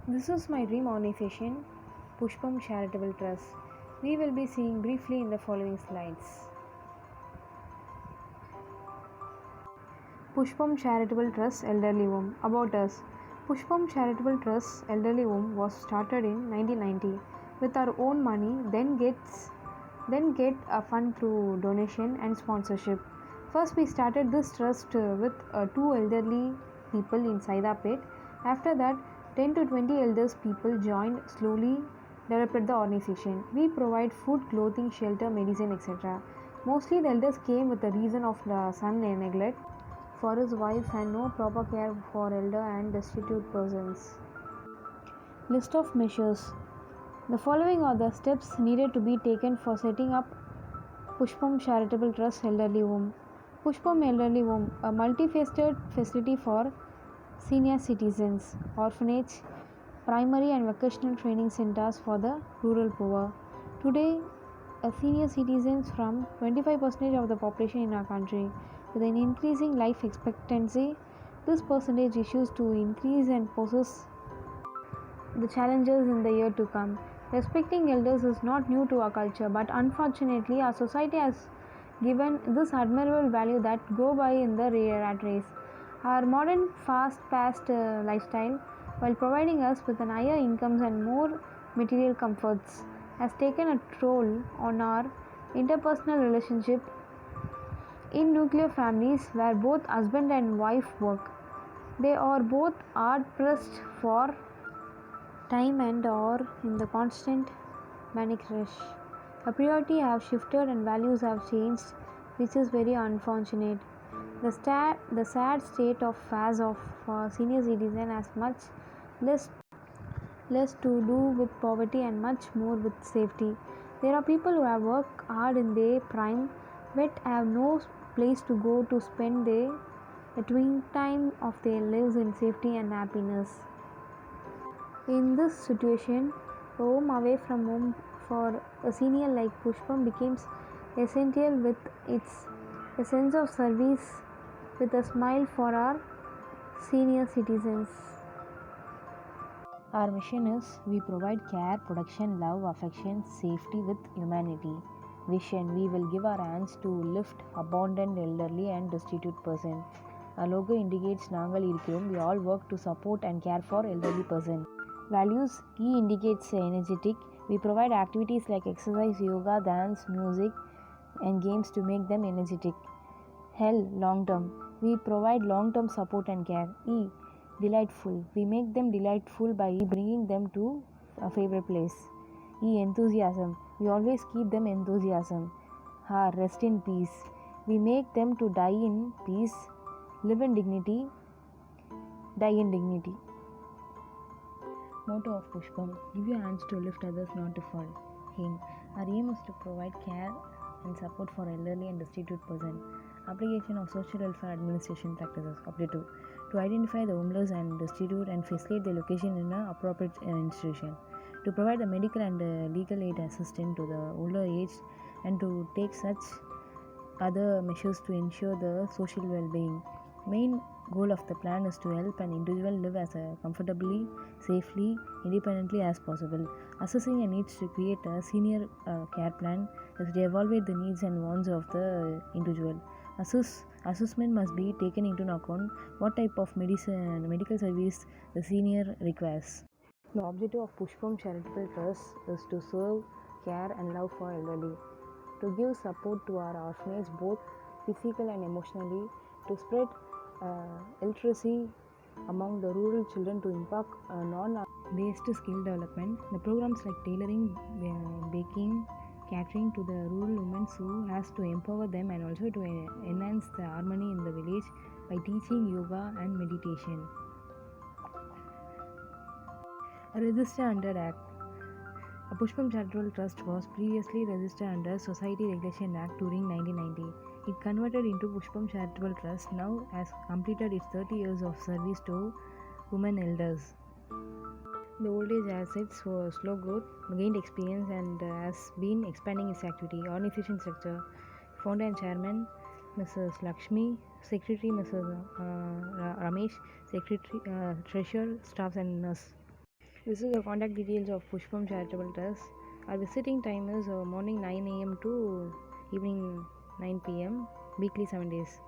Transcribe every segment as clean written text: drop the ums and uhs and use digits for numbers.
This is my dream organization, Pushpam Charitable Trust. We will be seeing briefly in the following slides. Pushpam Charitable Trust Elderly Home. About us. Pushpam Charitable Trust Elderly Home was started in 1990 with our own money, then get a fund through donation and sponsorship. First we started this trust with two elderly people in Saidapet. After that 10 to 20 elders people joined, slowly developed the organization. We provide food, clothing, shelter, medicine, etc. Mostly the elders came with the reason of the son neglect for his wife and no proper care for elder and destitute persons. List of measures. The following are the steps needed to be taken for setting up Pushpam Charitable Trust Elderly Home. Pushpam Elderly Home, a multifaceted facility for senior citizens, orphanage, primary and vocational training centers for the rural poor. Today, senior citizens from 25% of the population in our country. With an increasing life expectancy, this percentage issues to increase and poses the challenges in the year to come. Respecting elders is not new to our culture, but unfortunately, our society has given this admirable value that go by in the rat race. Our modern, fast-paced lifestyle, while providing us with an higher incomes and more material comforts, has taken a toll on our interpersonal relationship in nuclear families where both husband and wife work. They are both hard pressed for time and are in the constant manic rush. A priority have shifted and values have changed, which is very unfortunate. The sad state of affairs of senior citizen has much less to do with poverty and much more with safety. There are people who have worked hard in their prime but have no place to go to spend the twin time of their lives in safety and happiness. In this situation, a home away from home for a senior like Pushpam becomes essential with its a sense of service with a smile for our senior citizens. Our mission is we provide care, protection, love, affection, safety with humanity. Vision we will give our hands to lift abandoned elderly and destitute person. Our logo indicates நாங்கள் இருக்கிறோம். We all work to support and care for elderly person. Values E indicates energetic. We provide activities like exercise, yoga, dance, music and games to make them energetic. L long term. We provide long term support and care. E delightful. We make them delightful by bringing them to a favorite place. E enthusiasm. We always keep them enthusiasm. R rest in peace. We make them to die in peace, live in dignity, die in dignity. Motto of Pushpam: give your hands to lift others, not to fall. Aim: our aim is to provide care and support for elderly and destitute person. Application of social welfare administration practices. Objective: to identify the homeless and destitute and facilitate their location in an appropriate institution. To provide the medical and legal aid assistance to the older age and to take such other measures to ensure the social well-being. Main goal of the plan is to help an individual live as comfortably, safely, independently as possible. Assessing a needs to create a senior care plan is to evaluate the needs and wants of the individual. Assessment must be taken into account what type of medical service the senior requires. The objective of Pushpam Charitable Trust is to serve, care and love for elderly, to give support to our orphanage both physical and emotionally, to spread literacy among the rural children, to impact non-based skill development. The programs like tailoring, baking, catering to the rural women who has to empower them and also to enhance the harmony in the village by teaching yoga and meditation. Register under Act. A Pushpam Charitable Trust was previously registered under Society Regulation Act during 1990. It converted into Pushpam Charitable Trust now has completed its 30 years of service to women elders. The old age assets for slow growth, gained experience and has been expanding its activity. Organization structure: Founder and Chairman Mrs. Lakshmi, Secretary Mrs. Ramesh, Secretary, Treasurer, Staffs and Nurse. This is the contact details of Pushpam Charitable Trust. Our visiting time is morning 9 a.m. to evening 9 p.m. weekly 7 days.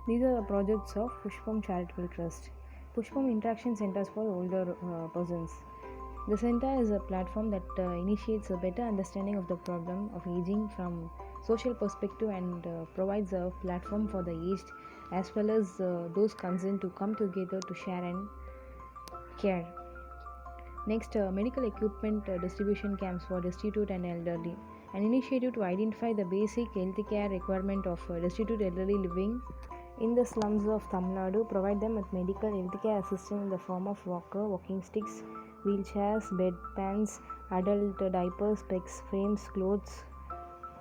These are the projects of Pushpam Charitable Trust. Pushpam Interaction Centers for Older Persons. The center is a platform that initiates a better understanding of the problem of aging from social perspective and provides a platform for the aged as well as those concerned to come together to share and care. Next, medical equipment distribution camps for destitute and elderly. An initiative to identify the basic healthcare requirement of destitute elderly living in the slums of Tamil Nadu, provide them with medical healthcare assistance in the form of walker, walking sticks, wheelchairs, bedpans, adult diapers, specs, frames, clothes,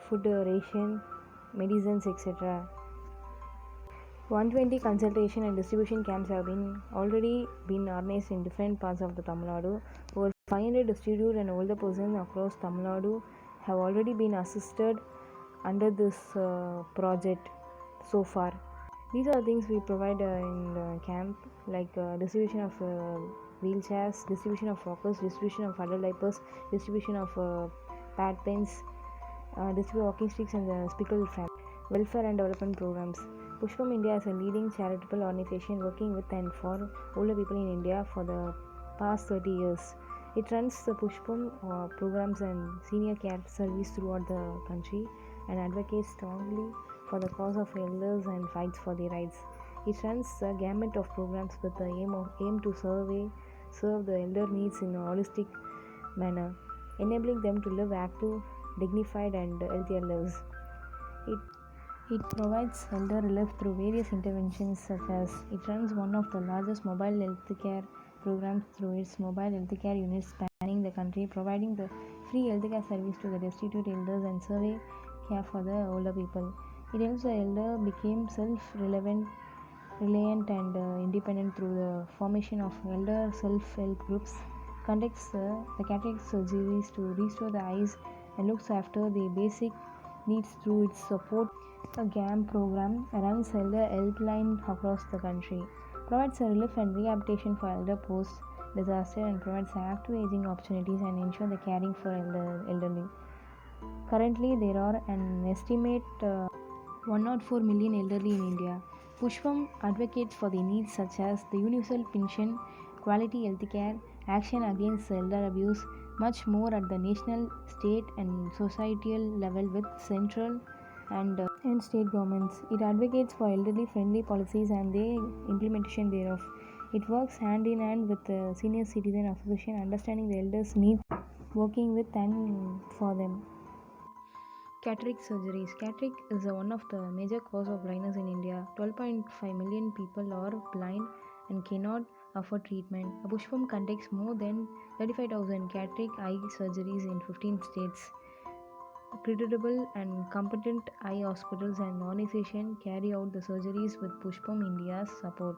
food ration, medicines, etc. 120 consultation and distribution camps have already been organized in different parts of the Tamil Nadu. Over 500 destitute and older persons across Tamil Nadu have already been assisted under this project so far. These are things we provide in the camp, like distribution of wheelchairs, distribution of walkers, distribution of adult diapers, distribution of pad pens, distribute walking sticks and speckle fan. Welfare and development programs. Pushpam India is a leading charitable organization working with and for older people in India for the past 30 years. It runs the Pushpam programs and senior care service throughout the country and advocates strongly for the cause of elders and fights for their rights. It runs a gamut of programs with the aim to serve the elder needs in a holistic manner, enabling them to live active, dignified and healthier lives. It provides elder relief through various interventions such as it runs one of the largest mobile healthcare programs through its mobile healthcare units spanning the country, providing the free healthcare service to the destitute elders and survey care for the older people. It helps the elder become self-reliant and independent through the formation of elder self-help groups, conducts the cataract surgeries to restore the eyes and looks after the basic needs through its support. A GAM program runs elder helpline across the country, provides a relief and rehabilitation for elder post disaster and provides active aging opportunities and ensure the caring for elderly. Currently, there are an estimate 104 million elderly in India. Pushpam advocates for the needs such as the universal pension, quality healthcare, action against elder abuse, much more at the national, state, and societal level with central and state governments. It advocates for elderly friendly policies and the implementation thereof. It works hand in hand with the Senior Citizen Association, understanding the elders' needs, working with and for them. Cataract surgeries. Cataract is one of the major cause of blindness in India. 12.5 million people are blind and cannot afford treatment. Pushpam conducts more than 35,000 cataract eye surgeries in 15 states. Credible and competent eye hospitals and organizations carry out the surgeries with Pushpam India's support.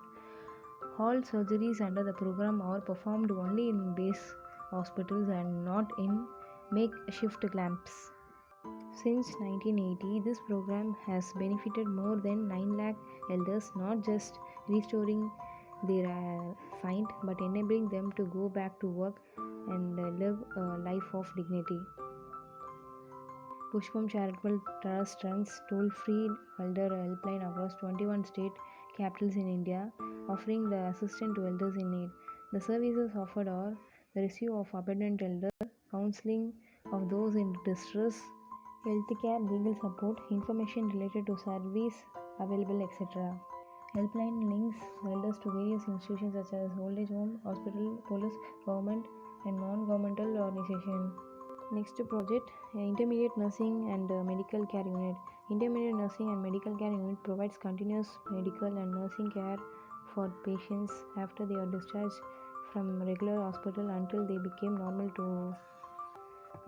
All surgeries under the program are performed only in base hospitals and not in makeshift camps. Since 1980, this program has benefited more than 9 lakh elders, not just restoring their sight but enabling them to go back to work and live a life of dignity. Pushpam Charitable Trust runs toll-free elder helpline across 21 state capitals in India, offering the assistance to elders in need. The services offered are the rescue of abandoned elders, counseling of those in distress, healthcare, legal support, information related to service available, etc. Helpline links elders to various institutions such as old age home, hospital, police, government, and non-governmental organizations. Next project, Intermediate Nursing and Medical Care Unit. Intermediate Nursing and Medical Care Unit provides continuous medical and nursing care for patients after they are discharged from regular hospital until they become normal to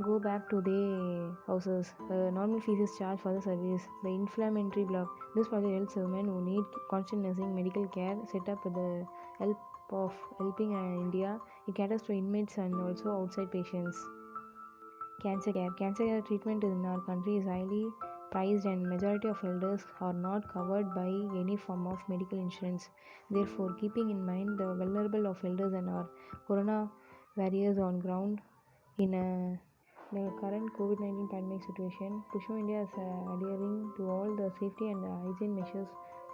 go back to their houses. Normal fees is charged for the service. The inflammatory block. This project helps women who need constant nursing medical care set up with the help of Helping India. It caters to inmates and also outside patients. Cancer care. Cancer care treatment in our country is highly priced and majority of elders are not covered by any form of medical insurance. Therefore, keeping in mind the vulnerable of elders and our corona barriers on ground in the current COVID-19 pandemic situation. Pushpa India is adhering to all the safety and hygiene measures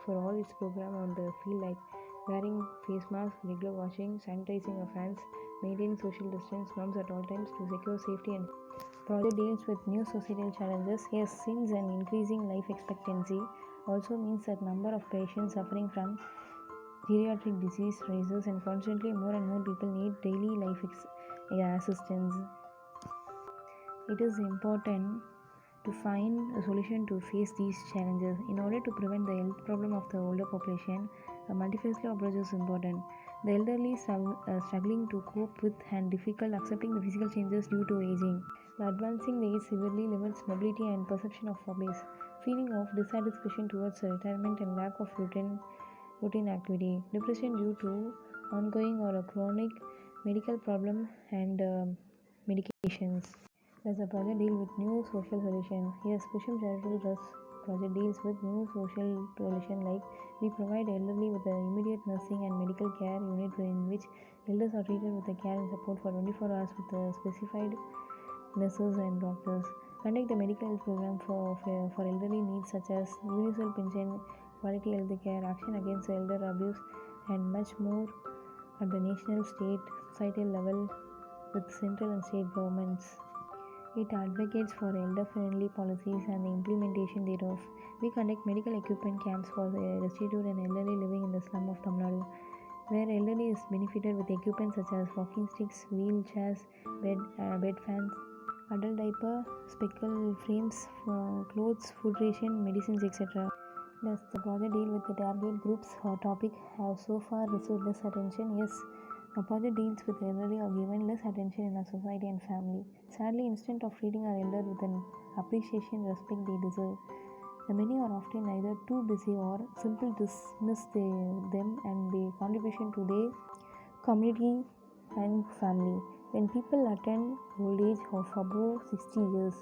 for all its program on the field, like wearing face masks, regular washing, sanitizing of hands, maintaining social distance norms at all times to secure safety and project deals with new societal challenges. Yes, since an increasing life expectancy also means that number of patients suffering from geriatric disease rises and constantly more and more people need daily life assistance. It is important to find a solution to face these challenges. In order to prevent the health problem of the older population, a multifaceted approach is important. The elderly struggling to cope with and difficult accepting the physical changes due to aging. The advancing age severely limits mobility and perception of hobbies. Feeling of dissatisfaction towards retirement and lack of routine activity. Depression due to ongoing or a chronic medical problem and medications. Does the project deal with new social solution? Yes, Pusham Charitable Trust project deals with new social solution, like we provide elderly with the immediate nursing and medical care unit in which elders are treated with the care and support for 24 hours with the specified nurses and doctors. Conduct the medical health program for elderly needs such as universal pension, quality health care, action against elder abuse, and much more at the national, state, societal level with central and state governments. It advocates for elder-friendly policies and the implementation thereof. We conduct medical equipment camps for the destitute and elderly living in the slum of Tamil Nadu, where elderly is benefited with equipment such as walking sticks, wheelchairs, bed fans, adult diaper, speckle frames, clothes, food ration, medicines, etc. Does the project deal with the target groups or topic have so far received less attention? Yes, the project deals with elderly are given less attention in our society and family. Sadly, instead of treating our elder with an appreciation respect they deserve, the many are often either too busy or simply dismiss them and their contribution to their community and family. When people attain old age of above 60 years,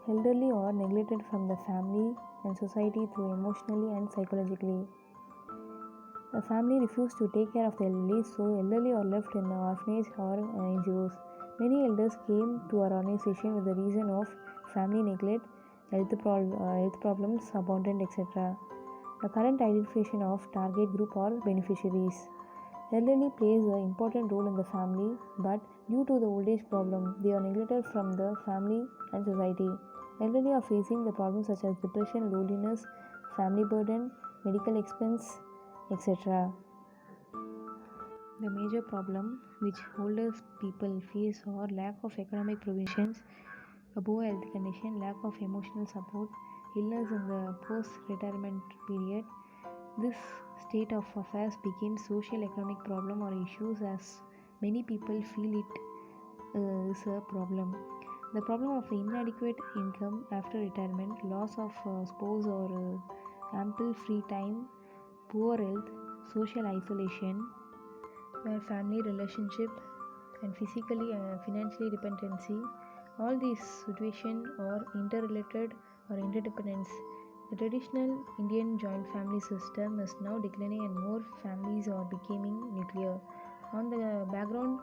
elderly are neglected from the family and society through emotionally and psychologically. The family refused to take care of the elderly, so elderly are left in the orphanage or NGOs. Many elders came to our organization with the reason of family neglect, health problems, abandonment, etc. The current identification of target group or beneficiaries. Elderly plays an important role in the family, but due to the old age problem, they are neglected from the family and society. Elderly are facing the problems such as depression, loneliness, family burden, medical expense, etc. The major problem which older people face are lack of economic provisions, a poor health condition, lack of emotional support, illness in the post-retirement period. This state of affairs became social economic problem or issues as many people feel it is a problem. The problem of inadequate income after retirement, loss of spouse or ample free time, poor health, social isolation, where family relationship and physically financially dependency, all these situations are interrelated or interdependence. The traditional Indian joint family system is now declining and more families are becoming nuclear. On the background,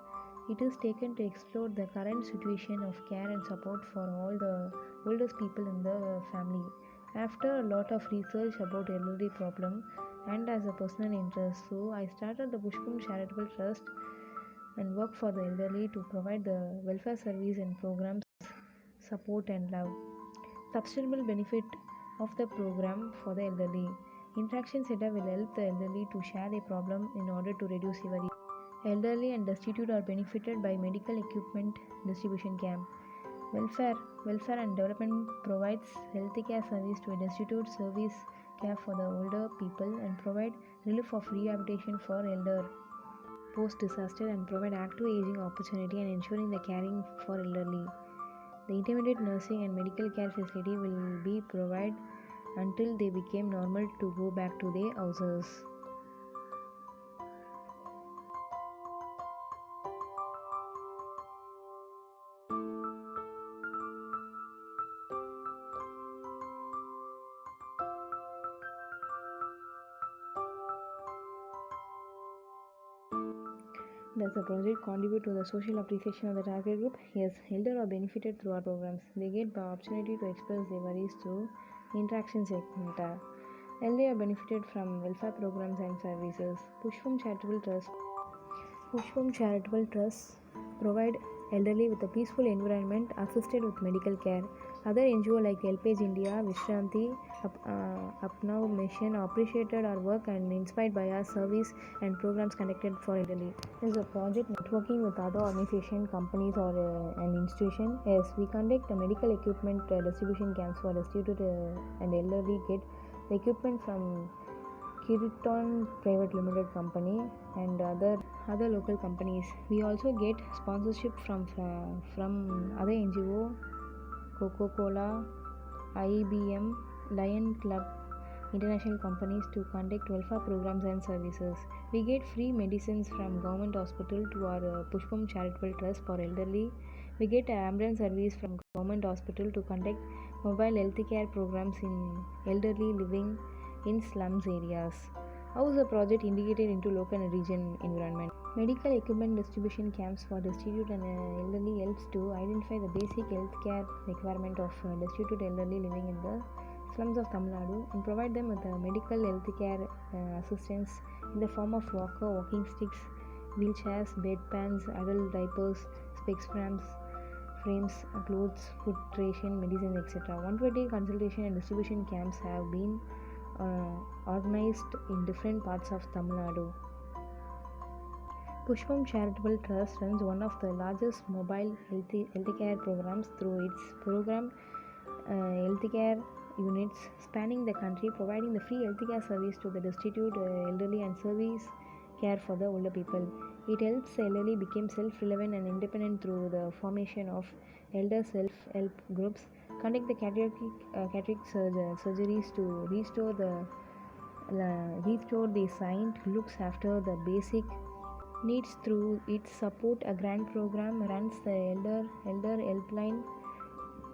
it is taken to explore the current situation of care and support for all the oldest people in the family. After a lot of research about elderly problem and as a personal interest, so I started the Pushpam Charitable Trust and work for the elderly to provide the welfare service and programs, support and love. Sustainable benefit of the program for the elderly. Interaction Center will help the elderly to share their problem in order to reduce worry. Elderly and destitute are benefited by medical equipment distribution camp. Welfare and Development provides healthcare service to a destitute service care for the older people and provide relief of rehabilitation for elder post disaster and provide active aging opportunity and ensuring the caring for elderly. The intermediate nursing and medical care facility will be provided until they become normal to go back to their houses. Does the project contribute to the social appreciation of the target group? Yes, elders are benefited through our programs. They get the opportunity to express their worries through interaction segment. Elders are benefited from welfare programs and services. Pushpam Charitable Trust provide elderly with a peaceful environment assisted with medical care. Other NGOs like Helpage India, Vishranti, Apnav Mission appreciated our work and inspired by our service and programs conducted for elderly. Is a project networking with other organizations, companies or an institution? Yes, we conduct a medical equipment distribution camps for destitute and elderly get the equipment from Kiriton Private Limited Company and other local companies. We also get sponsorship from other NGO, Coca-Cola, IBM, Lion Club, international companies to conduct welfare programs and services. We get free medicines from government hospital to our Pushpam Charitable Trust for elderly. We get ambulance service from government hospital to conduct mobile health care programs in elderly living in slums areas. How is the project integrated into local and region environment? Medical equipment distribution camps for destitute and elderly helps to identify the basic health care requirement of destitute elderly living in the slums of Tamil Nadu and provide them with medical health care assistance in the form of walker, walking sticks, wheelchairs, bedpans, adult diapers, specs frames, clothes, food ration, medicines, etc. 120 consultation and distribution camps have been organized in different parts of Tamil Nadu. Pushpam Charitable Trust runs one of the largest mobile healthcare programs through its program healthcare units spanning the country, providing the free healthcare service to the destitute, elderly, and service care for the older people. It helps the elderly become self-reliant and independent through the formation of elder self-help groups, conduct the cataract surgeries to restore the sight, looks after the basic needs through its support. A grant program runs the elder helpline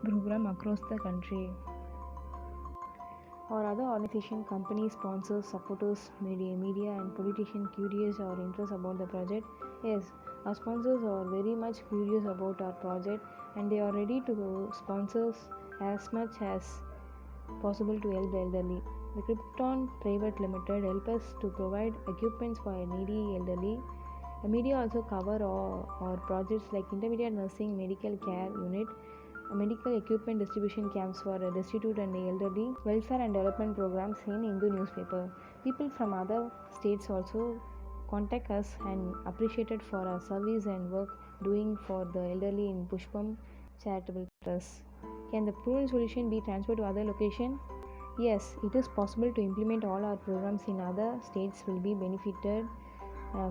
program across the country. Or other organization, companies, sponsors, supporters, media and politicians curious or interested about the project? Yes, our sponsors are very much curious about our project and they are ready to sponsor as much as possible to help the elderly. The Krypton Private Limited help us to provide equipments for needy elderly. The media also cover our projects like intermediate nursing, medical care unit, medical equipment distribution camps for destitute and elderly, welfare and development programs in Hindu newspaper. People from other states also contact us and appreciated for our service and work doing for the elderly in Pushpam Charitable Trust. Can the proven solution be transferred to other location? Yes, it is possible to implement all our programs in other states will be benefited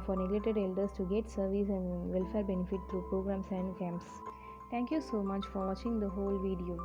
for neglected elders to get service and welfare benefit through programs and camps. Thank you so much for watching the whole video.